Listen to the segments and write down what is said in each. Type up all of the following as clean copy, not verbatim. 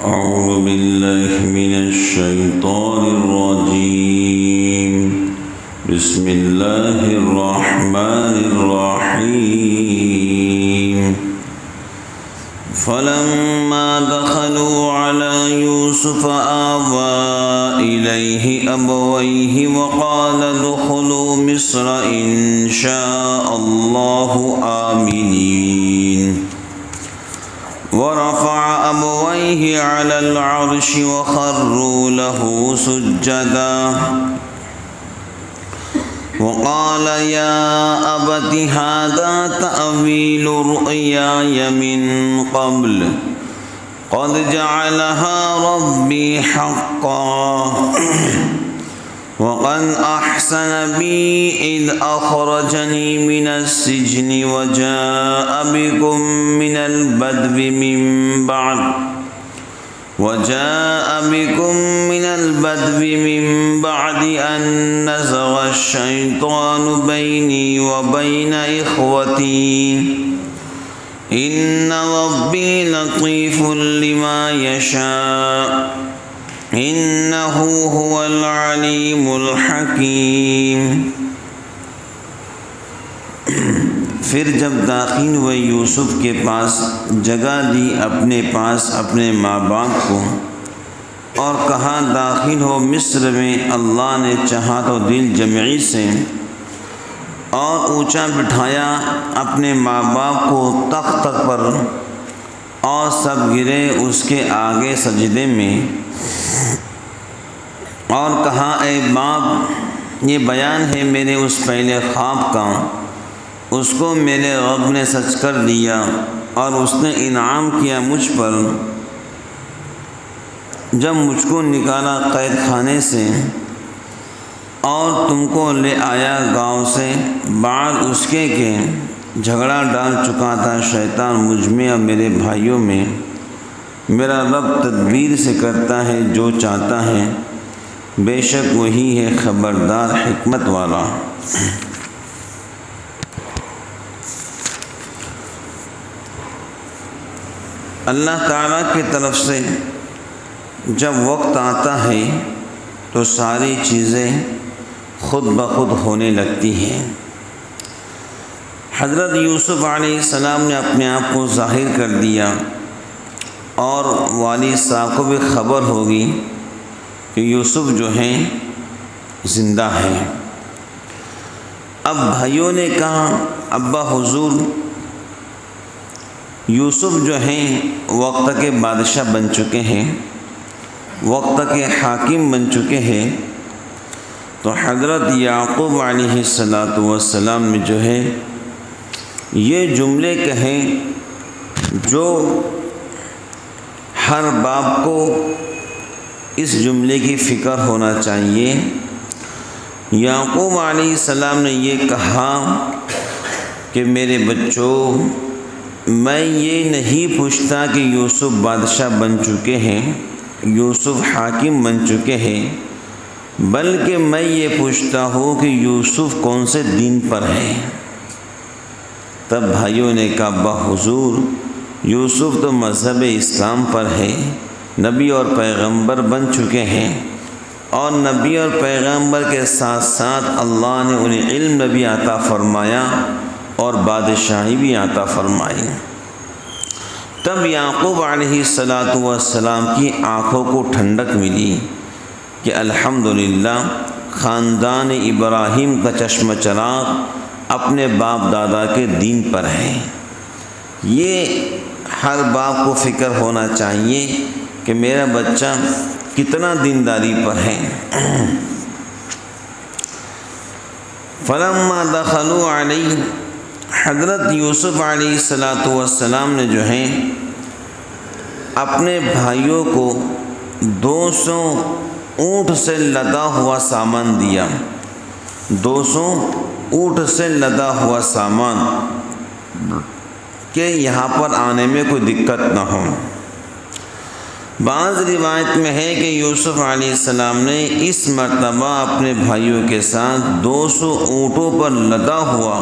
أعوذ بالله من الشيطان الرجيم. بسم الله الرحمن الرحيم. فلما دخلوا على يوسف آوى إليه أبويه وقال ادخلوا مصر إن شاء الله آمنين. ورفع أبويه على العرش وخروا له سجدا وقال يا أبت هذا تأويل رؤياي من قبل قد جعلها ربي حقا وقد أحسن بي إذ أخرجني من السجن وجاء بكم من البدو من بعد أن نزغ الشيطان بيني وبين إخوتي إن ربي لطيف لما يشاء إنه هو العليم الحكيم. پھر جب داخل ہوئے یوسف کے پاس جگہ دی اپنے پاس اپنے ماں باپ کو اور کہا داخل ہو مصر میں، اللہ نے چاہا تو دل جمعی سے، اور اونچا بٹھایا اپنے ماں باپ کو تخت پر اور سب گرے اس کے آگے سجدے میں اور کہا اے باپ، یہ بیان ہے میرے اس پہلے خواب کا، اس کو میرے رب نے سچ کر دیا اور اس نے انعام کیا مجھ پر جب مجھ کو نکالا قید خانے سے اور تم کو لے آیا گاؤں سے، بعد اس کے کہ جھگڑا ڈال چکا تھا شیطان مجھ میں اور میرے بھائیوں میں. میرا رب تدبیر سے کرتا ہے جو چاہتا ہے، بے شک وہی ہے خبردار حکمت والا. اللہ تعالیٰ کی طرف سے جب وقت آتا ہے تو ساری چیزیں خود بخود ہونے لگتی ہیں. حضرت یوسف علیہ السلام نے اپنے آپ کو ظاہر کر دیا اور والد صاحب کو بھی خبر ہوگی کہ یوسف جو ہیں زندہ ہیں. اب بھائیوں نے کہا ابا حضور، یوسف جو ہیں وقت کے بادشاہ بن چکے ہیں، وقت کے حاکم بن چکے ہیں، تو حضرت یعقوب علیہ السلام نے جو ہے یہ جملے کہیں جو ہر باپ کو اس جملے کی فکر ہونا چاہیے. یعقوب علیہ السلام نے یہ کہا کہ میرے بچوں، میں یہ نہیں پوچھتا کہ یوسف بادشاہ بن چکے ہیں، یوسف حاکم بن چکے ہیں، بلکہ میں یہ پوچھتا ہوں کہ یوسف کون سے دین پر ہے. تب بھائیوں نے کہا ابا حضور، یوسف تو مذہب اسلام پر ہے، نبی اور پیغمبر بن چکے ہیں، اور نبی اور پیغمبر کے ساتھ ساتھ اللہ نے انہیں علم بھی عطا فرمایا اور بادشاہی بھی عطا فرمائی. تب یعقوب علیہ السلام کی آنکھوں کو ٹھنڈک ملی کہ الحمدللہ خاندان ابراہیم کا چشم چراغ اپنے باپ دادا کے دین پر ہے. یہ ہر باپ کو فکر ہونا چاہیے کہ میرا بچہ کتنا دینداری پر ہے. فلما دخلوا علیہ، حضرت یوسف علیہ السلام نے جو ہیں اپنے بھائیوں کو 200 اونٹ سے لدا ہوا سامان دیا، 200 اونٹ سے لدا ہوا سامان کہ یہاں پر آنے میں کوئی دقت نہ ہو. بعض روایت میں ہے کہ یوسف علیہ السلام نے اس مرتبہ اپنے بھائیوں کے ساتھ 200 اونٹوں پر لدا ہوا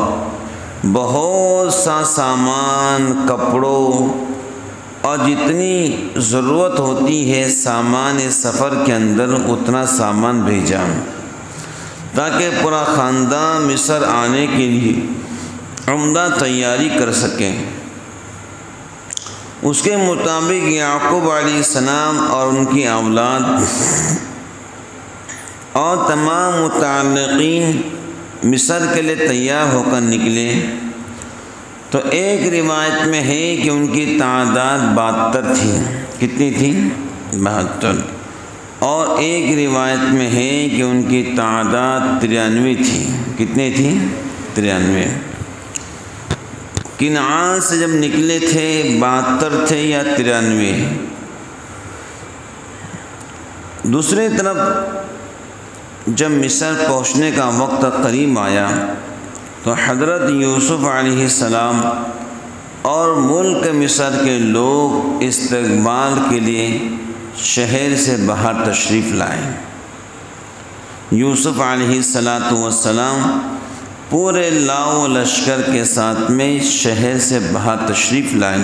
بہت سا سامان، کپڑوں اور جتنی ضرورت ہوتی ہے سامان سفر کے اندر اتنا سامان بھیجا تاکہ پورا خاندان مصر آنے کے لیے عمدہ تیاری کر سکیں۔ اس کے مطابق یعقوب علیہ السلام اور ان کی اولاد اور تمام متعلقین مصر کے لیے تیار ہو کر نکلے۔ تو ایک روایت میں ہے کہ ان کی تعداد 72 تھی۔ کتنی تھی؟ 72۔ اور ایک روایت میں ہے کہ ان کی تعداد 93 تھی۔ کتنی تھی؟ 93۔ کنعان سے جب نکلے تھے 72 تھے یا 93۔ دوسری طرف جب مصر پہنچنے کا وقت قریب آیا تو حضرت یوسف علیہ السلام اور ملک مصر کے لوگ استقبال کے لیے شہر سے باہر تشریف لائے۔ یوسف علیہ السلام پورے لاؤ لشکر کے ساتھ میں شہر سے باہر تشریف لائے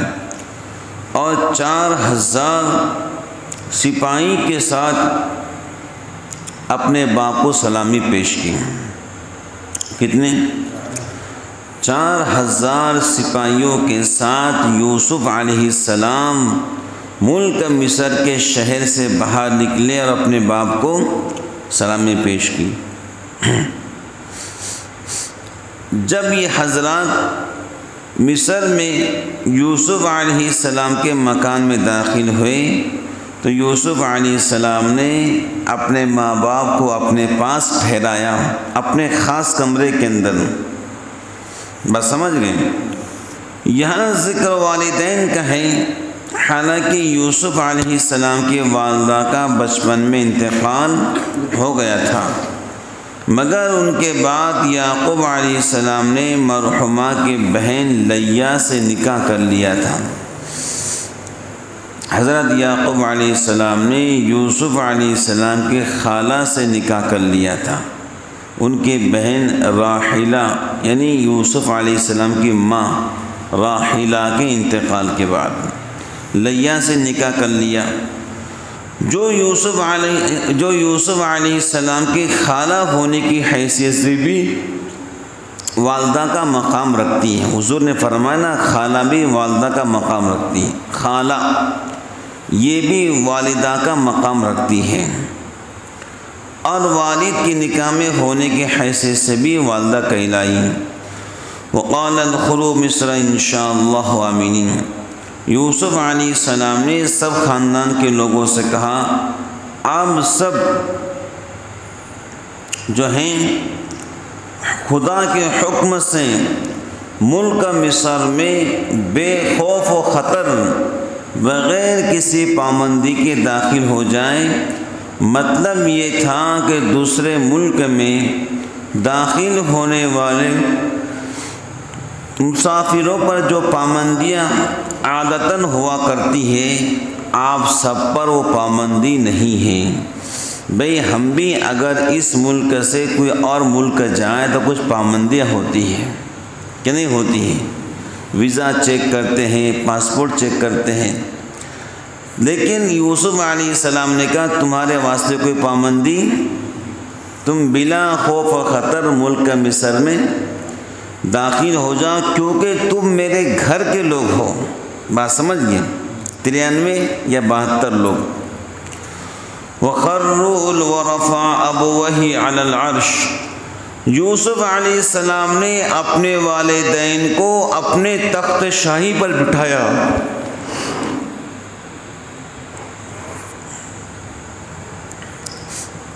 اور 4000 سپاہی کے ساتھ اپنے باپ کو سلامی پیش کی۔ کتنے؟ 4000 سپاہیوں کے ساتھ یوسف علیہ السلام ملک مصر کے شہر سے باہر نکلے اور اپنے باپ کو سلامی پیش کی۔ جب یہ حضرات مصر میں یوسف علیہ السلام کے مکان میں داخل ہوئے تو یوسف علیہ السلام نے اپنے ماں باپ کو اپنے پاس ٹھہرایا اپنے خاص کمرے کے اندر۔ بس سمجھ گئے؟ یہاں ذکر والدین کا ہے، حالانکہ یوسف علیہ السلام کی والدہ کا بچپن میں انتقال ہو گیا تھا، مگر ان کے بعد یعقوب علیہ السلام نے مرحومہ کی بہن لیا سے نکاح کر لیا تھا۔ حضرت یعقوب علیہ السلام نے یوسف علیہ السلام کی خالہ سے نکاح کر لیا تھا۔ ان کی بہن راحیلہ یعنی یوسف علیہ السلام کی ماں راحیلہ کے انتقال کے بعد لیا سے نکاح کر لیا، جو یوسف علیہ السلام کی خالہ ہونے کی حیثیت سے بھی والدہ کا مقام رکھتی ہے۔ حضور نے فرمایا نا، خالہ بھی والدہ کا مقام رکھتی ہے، خالہ یہ بھی والدہ کا مقام رکھتی ہے، اور والد کی نکاح میں ہونے کی حیثیت سے بھی والدہ کہلائی۔ وقال ادخلوا مصر انشاءاللہ آمینین۔ یوسف علیہ السلام نے سب خاندان کے لوگوں سے کہا، آپ سب جو ہیں خدا کے حکم سے ملک مصر میں بے خوف و خطر بغیر کسی پابندی کے داخل ہو جائیں۔ مطلب یہ تھا کہ دوسرے ملک میں داخل ہونے والے مسافروں پر جو پابندیاں عادتاً ہوا کرتی ہے، آپ سب پر وہ پابندی نہیں ہے۔ بھئی ہم بھی اگر اس ملک سے کوئی اور ملک جائیں تو کچھ پابندیاں ہوتی ہیں کہ نہیں ہوتی ہیں؟ ویزا چیک کرتے ہیں، پاسپورٹ چیک کرتے ہیں، لیکن یوسف علیہ السلام نے کہا تمہارے واسطے کوئی پابندی، تم بلا خوف و خطر ملک مصر میں داخل ہو جاؤ، کیونکہ تم میرے گھر کے لوگ ہو۔ بات سمجھ گئے؟ 93 یا 72 لوگ۔ وَخَرُّوا وَرَفَعَ أَبَوَيْهِ عَلَى الْعَرْشِ۔ یوسف علیہ السلام نے اپنے والدین کو اپنے تخت شاہی پر بٹھایا۔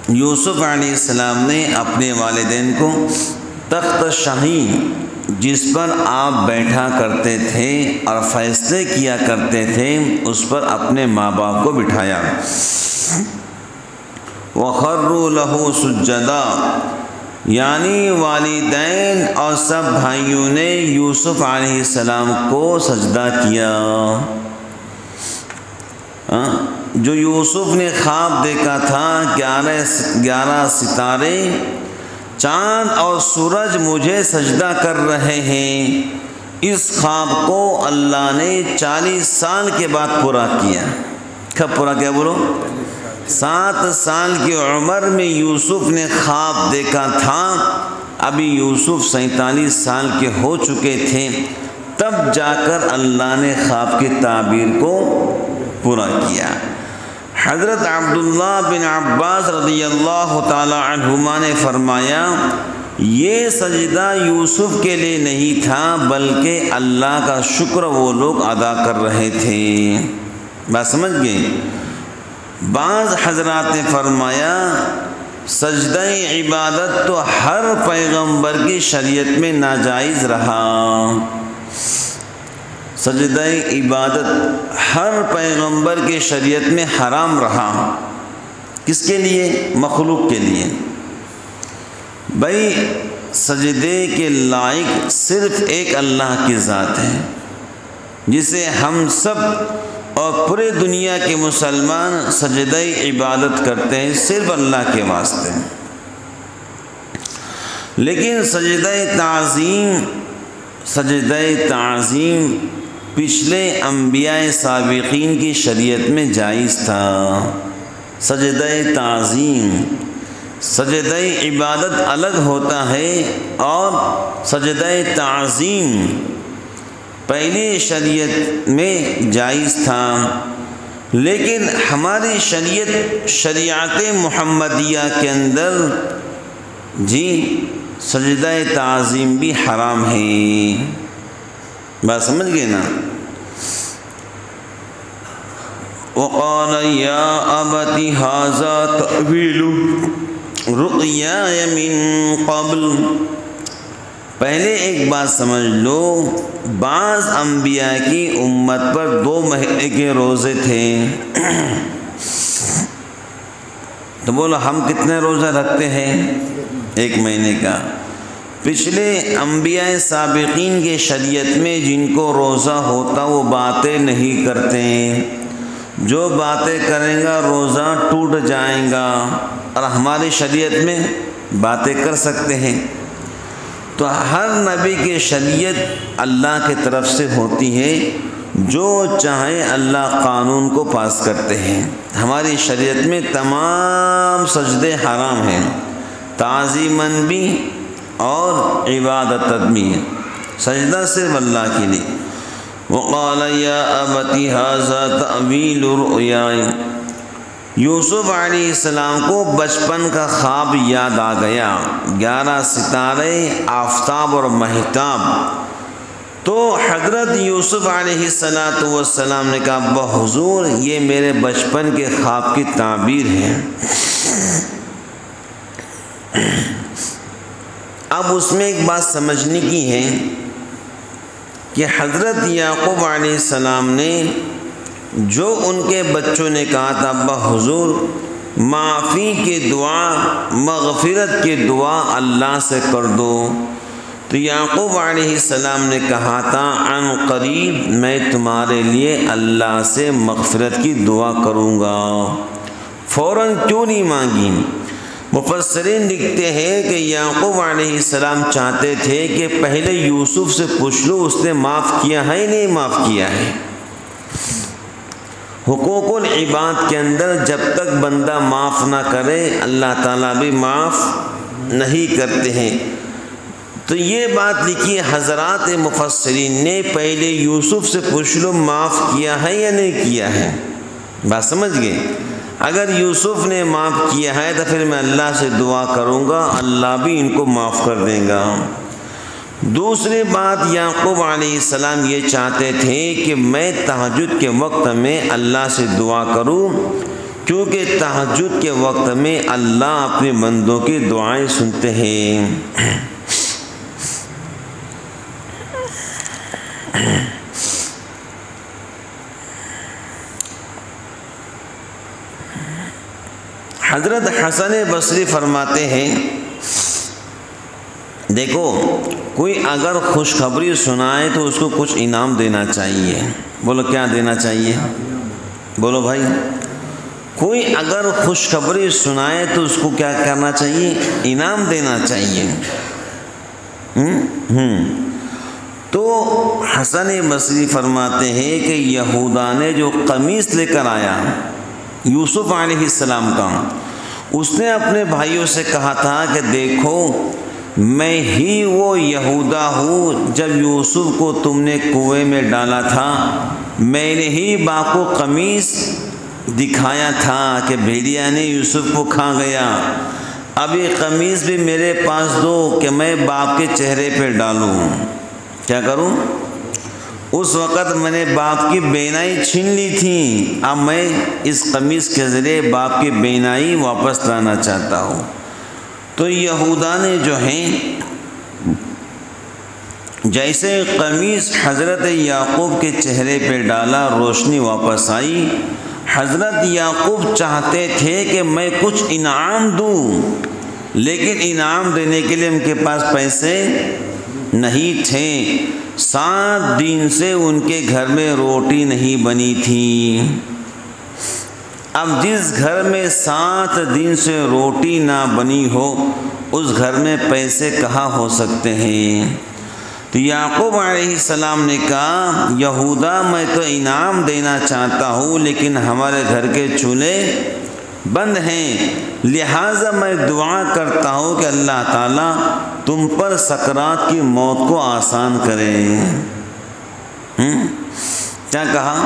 یوسف علیہ السلام نے اپنے والدین کو تخت شاہی جس پر آپ بیٹھا کرتے تھے اور فیصلے کیا کرتے تھے، اس پر اپنے ماں باپ کو بٹھایا۔ وَخَرُّوا لَهُ سُجَّدًا، یعنی والدین اور سب بھائیوں نے یوسف علیہ السلام کو سجدہ کیا۔ جو یوسف نے خواب دیکھا تھا 11 ستارے، چاند اور سورج مجھے سجدہ کر رہے ہیں، اس خواب کو اللہ نے 40 سال کے بعد پورا کیا۔ کب پورا کیا بولو؟ 7 سال کی عمر میں یوسف نے خواب دیکھا تھا، ابھی یوسف 47 سال کے ہو چکے تھے، تب جا کر اللہ نے خواب کی تعبیر کو پورا کیا۔ حضرت عبداللہ بن عباس رضی اللہ تعالی عنہما نے فرمایا، یہ سجدہ یوسف کے لیے نہیں تھا بلکہ اللہ کا شکر وہ لوگ ادا کر رہے تھے۔ بات سمجھ گئے؟ بعض حضرات نے فرمایا سجدہ عبادت تو ہر پیغمبر کی شریعت میں ناجائز رہا، سجدہ عبادت ہر پیغمبر کی شریعت میں حرام رہا۔ کس کے لیے؟ مخلوق کے لیے۔ بھائی سجدے کے لائق صرف ایک اللہ کی ذات ہے، جسے ہم سب اور پورے دنیا کے مسلمان سجدہ عبادت کرتے ہیں صرف اللہ کے واسطے۔ لیکن سجدہ تعظیم پچھلے انبیاء سابقین کی شریعت میں جائز تھا۔ سجدہ تعظیم، سجدہ عبادت الگ ہوتا ہے اور سجدہ تعظیم پہلی شریعت میں جائز تھا، لیکن ہماری شریعت محمدیہ کے اندر سجدہ تعظیم بھی حرام ہے۔ بات سمجھ گئے نا؟ وقال یا ابت ھذا تأویل رؤیای من قبل۔ پہلے ایک بات سمجھ لو، بعض انبیاء کی امت پر 2 مہینے کے روزے تھے، تو بولو ہم کتنے روزہ رکھتے ہیں؟ 1 مہینے کا۔ پچھلے انبیاء سابقین کے شریعت میں جن کو روزہ ہوتا وہ باتیں نہیں کرتے، جو باتیں کریں گا روزہ ٹوٹ جائیں گا، اور ہماری شریعت میں باتیں کر سکتے ہیں۔ تو ہر نبی کی شریعت اللہ کی طرف سے ہوتی ہے، جو چاہے اللہ قانون کو پاس کرتے ہیں۔ ہماری شریعت میں تمام سجدے حرام ہیں، تعظیماً بھی اور عبادتاً بھی، سجدہ صرف اللہ کے لیے۔ وقال یا ابت ھذا تأویل رؤیای۔ یوسف علیہ السلام کو بچپن کا خواب یاد آ گیا، 11 ستارے، آفتاب اور مہتاب۔ تو حضرت یوسف علیہ السلام نے کہا ابا حضور یہ میرے بچپن کے خواب کی تعبیر ہے۔ اب اس میں ایک بات سمجھنے کی ہے کہ حضرت یعقوب علیہ السلام نے جو ان کے بچوں نے کہا تھا ابا حضور معافی کی دعا، مغفرت کی دعا اللہ سے کر دو، تو یعقوب علیہ السلام نے کہا تھا عن قریب میں تمہارے لیے اللہ سے مغفرت کی دعا کروں گا۔ فوراً کیوں نہیں مانگی؟ مفسرین لکھتے ہیں کہ یعقوب علیہ السلام چاہتے تھے کہ پہلے یوسف سے پوچھ لو اس نے معاف کیا ہے نہیں معاف کیا ہے۔ حقوق العباد کے اندر جب تک بندہ معاف نہ کرے اللہ تعالیٰ بھی معاف نہیں کرتے ہیں۔ تو یہ بات لکھی حضرات مفسرین نے پہلے یوسف سے پوچھ لو معاف کیا ہے یا نہیں کیا ہے۔ بات سمجھ گئے؟ اگر یوسف نے معاف کیا ہے تو پھر میں اللہ سے دعا کروں گا، اللہ بھی ان کو معاف کر دے گا۔ دوسری بات یعقوب علیہ السلام یہ چاہتے تھے کہ میں تہجد کے وقت میں اللہ سے دعا کروں، کیونکہ تہجد کے وقت میں اللہ اپنے بندوں کی دعائیں سنتے ہیں۔ حضرت حسن بصری فرماتے ہیں دیکھو کوئی اگر خوشخبری سنائے تو اس کو کچھ انعام دینا چاہیے۔ بولو کیا دینا چاہیے؟ بولو بھائی، کوئی اگر خوشخبری سنائے تو اس کو کیا کرنا چاہیے؟ انعام دینا چاہیے۔ تو حسن بصری فرماتے ہیں کہ یہودا نے جو قمیص لے کر آیا یوسف علیہ السلام کا، اس نے اپنے بھائیوں سے کہا تھا کہ دیکھو میں ہی وہ یہودا ہوں، جب یوسف کو تم نے کنویں میں ڈالا تھا میں نے ہی باپ کو قمیص دکھایا تھا کہ بھیڑیا نے یوسف کو کھا گیا، اب یہ قمیص بھی میرے پاس دو کہ میں باپ کے چہرے پہ ڈالوں۔ کیا کروں؟ اس وقت میں نے باپ کی بینائی چھین لی تھی، اب میں اس قمیص کے ذریعے باپ کی بینائی واپس لانا چاہتا ہوں۔ تو یہودا نے جو ہیں جیسے قمیص حضرت یعقوب کے چہرے پہ ڈالا روشنی واپس آئی۔ حضرت یعقوب چاہتے تھے کہ میں کچھ انعام دوں، لیکن انعام دینے کے لیے ان کے پاس پیسے نہیں تھے۔ 7 دن سے ان کے گھر میں روٹی نہیں بنی تھی۔ اب جس گھر میں 7 دن سے روٹی نہ بنی ہو اس گھر میں پیسے کہاں ہو سکتے ہیں؟ تو یعقوب علیہ السلام نے کہا یہودا میں تو انعام دینا چاہتا ہوں لیکن ہمارے گھر کے چولہے بند ہیں، لہٰذا میں دعا کرتا ہوں کہ اللہ تعالیٰ تم پر سکرات کی موت کو آسان کرے۔ کیا کہا؟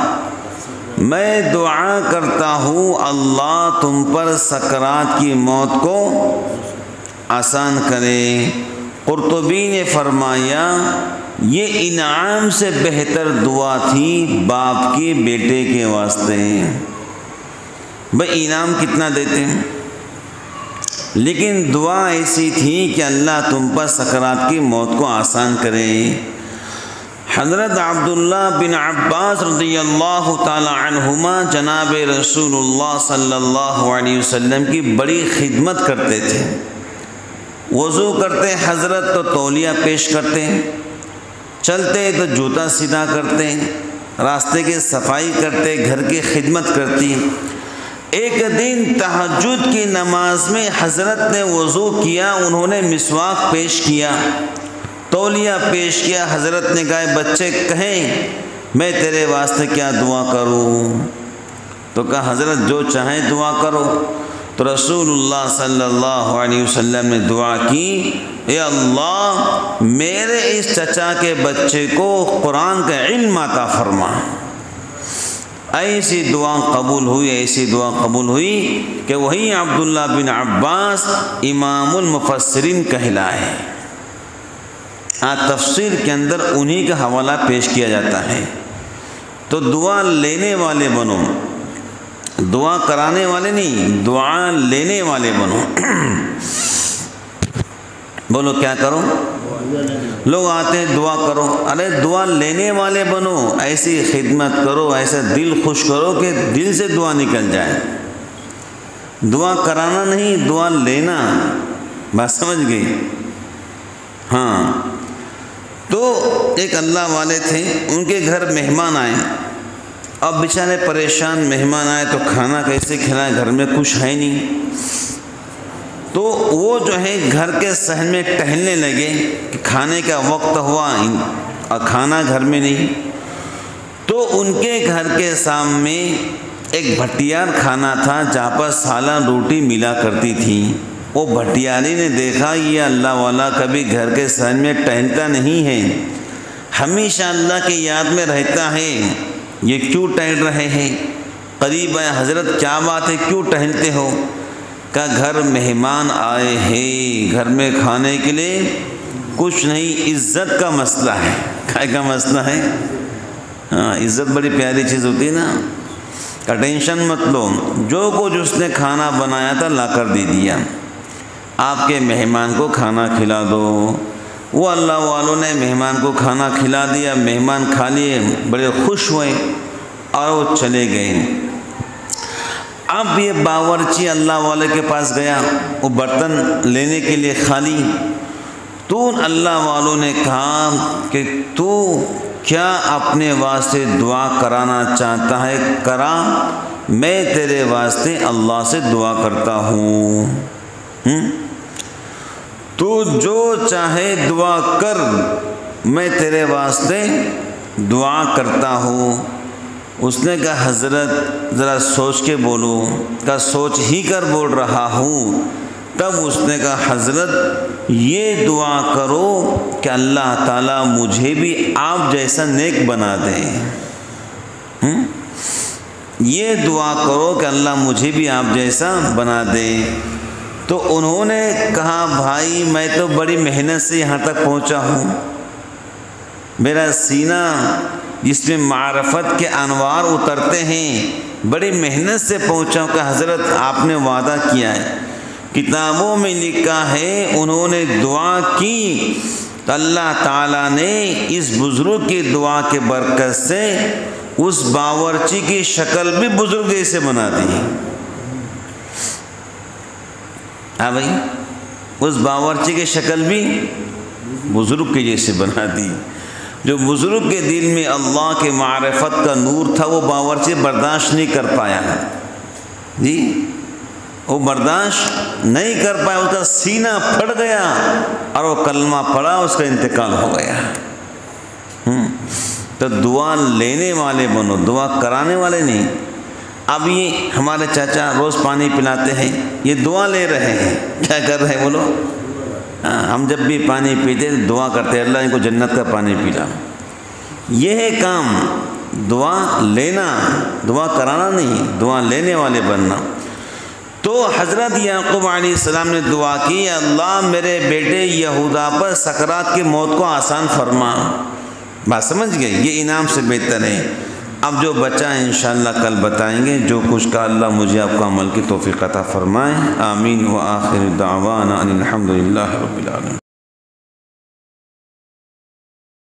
میں دعا کرتا ہوں اللہ تم پر سکرات کی موت کو آسان کرے۔ قرطبی نے فرمایا یہ انعام سے بہتر دعا تھی باپ کی بیٹے کے واسطے۔ بھائی انعام کتنا دیتے ہیں، لیکن دعا ایسی تھی کہ اللہ تم پر سکرات کی موت کو آسان کرے۔ حضرت عبداللہ بن عباس رضی اللہ تعالی عنہما جناب رسول اللہ صلی اللہ علیہ وسلم کی بڑی خدمت کرتے تھے۔ وضو کرتے حضرت تو تولیہ پیش کرتے، چلتے تو جوتا سیدھا کرتے، راستے کی صفائی کرتے، گھر کی خدمت کرتی۔ ایک دن تہجد کی نماز میں حضرت نے وضو کیا، انہوں نے مسواک پیش کیا، تولیہ پیش کیا۔ حضرت نے کہا بچے کہیں میں تیرے واسطے کیا دعا کروں؟ تو کہا حضرت جو چاہیں دعا کرو۔ تو رسول اللہ صلی اللہ علیہ وسلم نے دعا کی اے اللہ میرے اس چچا کے بچے کو قرآن کا علم عطا فرما۔ ایسی دعا قبول ہوئی، ایسی دعا قبول ہوئی کہ وہی عبداللہ بن عباس امام المفسرین کہلائے۔ تفسیر کے اندر انہی کا حوالہ پیش کیا جاتا ہے۔ تو دعا لینے والے بنو، دعا کرانے والے نہیں، دعا لینے والے بنو۔ بولو کیا کرو؟ لوگ آتے ہیں دعا کرو، ارے دعا لینے والے بنو، ایسی خدمت کرو، ایسا دل خوش کرو کہ دل سے دعا نکل جائے۔ دعا کرانا نہیں، دعا لینا۔ بات سمجھ گئی؟ ہاں۔ تو ایک اللہ والے تھے، ان کے گھر مہمان آئے، اب بیچارے پریشان، مہمان آئے تو کھانا کیسے کھلائیں، گھر میں کچھ ہے نہیں۔ تو وہ جو ہے گھر کے صحن میں ٹہلنے لگے کہ کھانے کا وقت ہوا اور کھانا گھر میں نہیں۔ تو ان کے گھر کے سامنے ایک بھٹیار کھانا تھا جہاں پر سالن روٹی ملا کرتی تھی۔ وہ بھٹیاری نے دیکھا یہ اللہ والا کبھی گھر کے صحن میں ٹہلتا نہیں ہے، ہمیشہ اللہ کی یاد میں رہتا ہے، یہ کیوں ٹہل رہے ہیں؟ قریب آئے، حضرت کیا بات ہے کیوں ٹہلتے ہو؟ کہ گھر مہمان آئے ہیں، گھر میں کھانے کے لیے کچھ نہیں، عزت کا مسئلہ ہے۔ کیا کا مسئلہ ہے؟ ہاں، عزت بڑی پیاری چیز ہوتی ہے نا، کا ٹینشن مت لو، جو کچھ اس نے کھانا بنایا تھا لا کر دے دیا، آپ کے مہمان کو کھانا کھلا دو۔ وہ اللہ والوں نے مہمان کو کھانا کھلا دیا، مہمان کھا لیے، بڑے خوش ہوئے اور وہ چلے گئے۔ اب یہ باورچی اللہ والے کے پاس گیا، وہ برتن لینے کے لیے خالی۔ تو اللہ والوں نے کہا کہ تو کیا اپنے واسطے دعا کرانا چاہتا ہے؟ کرا، میں تیرے واسطے اللہ سے دعا کرتا ہوں۔ تو جو چاہے دعا کر، میں تیرے واسطے دعا کرتا ہوں۔ اس نے کہا حضرت ذرا سوچ کے بولو، کہا سوچ ہی کر بول رہا ہوں۔ تب اس نے کہا حضرت یہ دعا کرو کہ اللہ تعالیٰ مجھے بھی آپ جیسا نیک بنا دے۔ یہ دعا کرو کہ اللہ مجھے بھی آپ جیسا بنا دے۔ تو انہوں نے کہا بھائی میں تو بڑی محنت سے یہاں تک پہنچا ہوں، میرا سینہ جس میں معرفت کے انوار اترتے ہیں، بڑی محنت سے پہنچا ہوں کہ حضرت آپ نے وعدہ کیا ہے، کتابوں میں لکھا ہے، انہوں نے دعا کی تو اللہ تعالیٰ نے اس بزرگ کی دعا کے برکت سے اس باورچی کی شکل بھی بزرگ جیسے بنا دی۔ ہاں بھائی، اس باورچی کی شکل بھی بزرگ کے جیسے بنا دی۔ جو بزرگ کے دل میں اللہ کے معرفت کا نور تھا وہ باورچی برداشت نہیں کر پایا، جی وہ برداشت نہیں کر پایا، اس کا سینہ پھٹ گیا اور وہ کلمہ پڑھا، اس کا انتقال ہو گیا۔ تو دعا لینے والے بنو، دعا کرانے والے نہیں۔ اب یہ ہمارے چاچا روز پانی پلاتے ہیں، یہ دعا لے رہے ہیں، کیا کر رہے ہیں بولو؟ ہم جب بھی پانی پیتے دعا کرتے ہیں اللہ ان کو جنت کا پانی پلا۔ یہ ہے کام، دعا لینا، دعا کرانا نہیں، دعا لینے والے بننا۔ تو حضرت یعقوب علیہ السلام نے دعا کی، اللہ میرے بیٹے یہودا پر سکرات کی موت کو آسان فرما۔ بات سمجھ گئے؟ یہ انعام سے بہتر ہے۔ اب جو بچہ انشاءاللہ کل بتائیں گے، جو کچھ کا اللہ مجھے آپ کا عمل کی توفیق عطا فرمائے۔ آمین۔ وآخر دعوانا ان الحمد للہ رب العالمین۔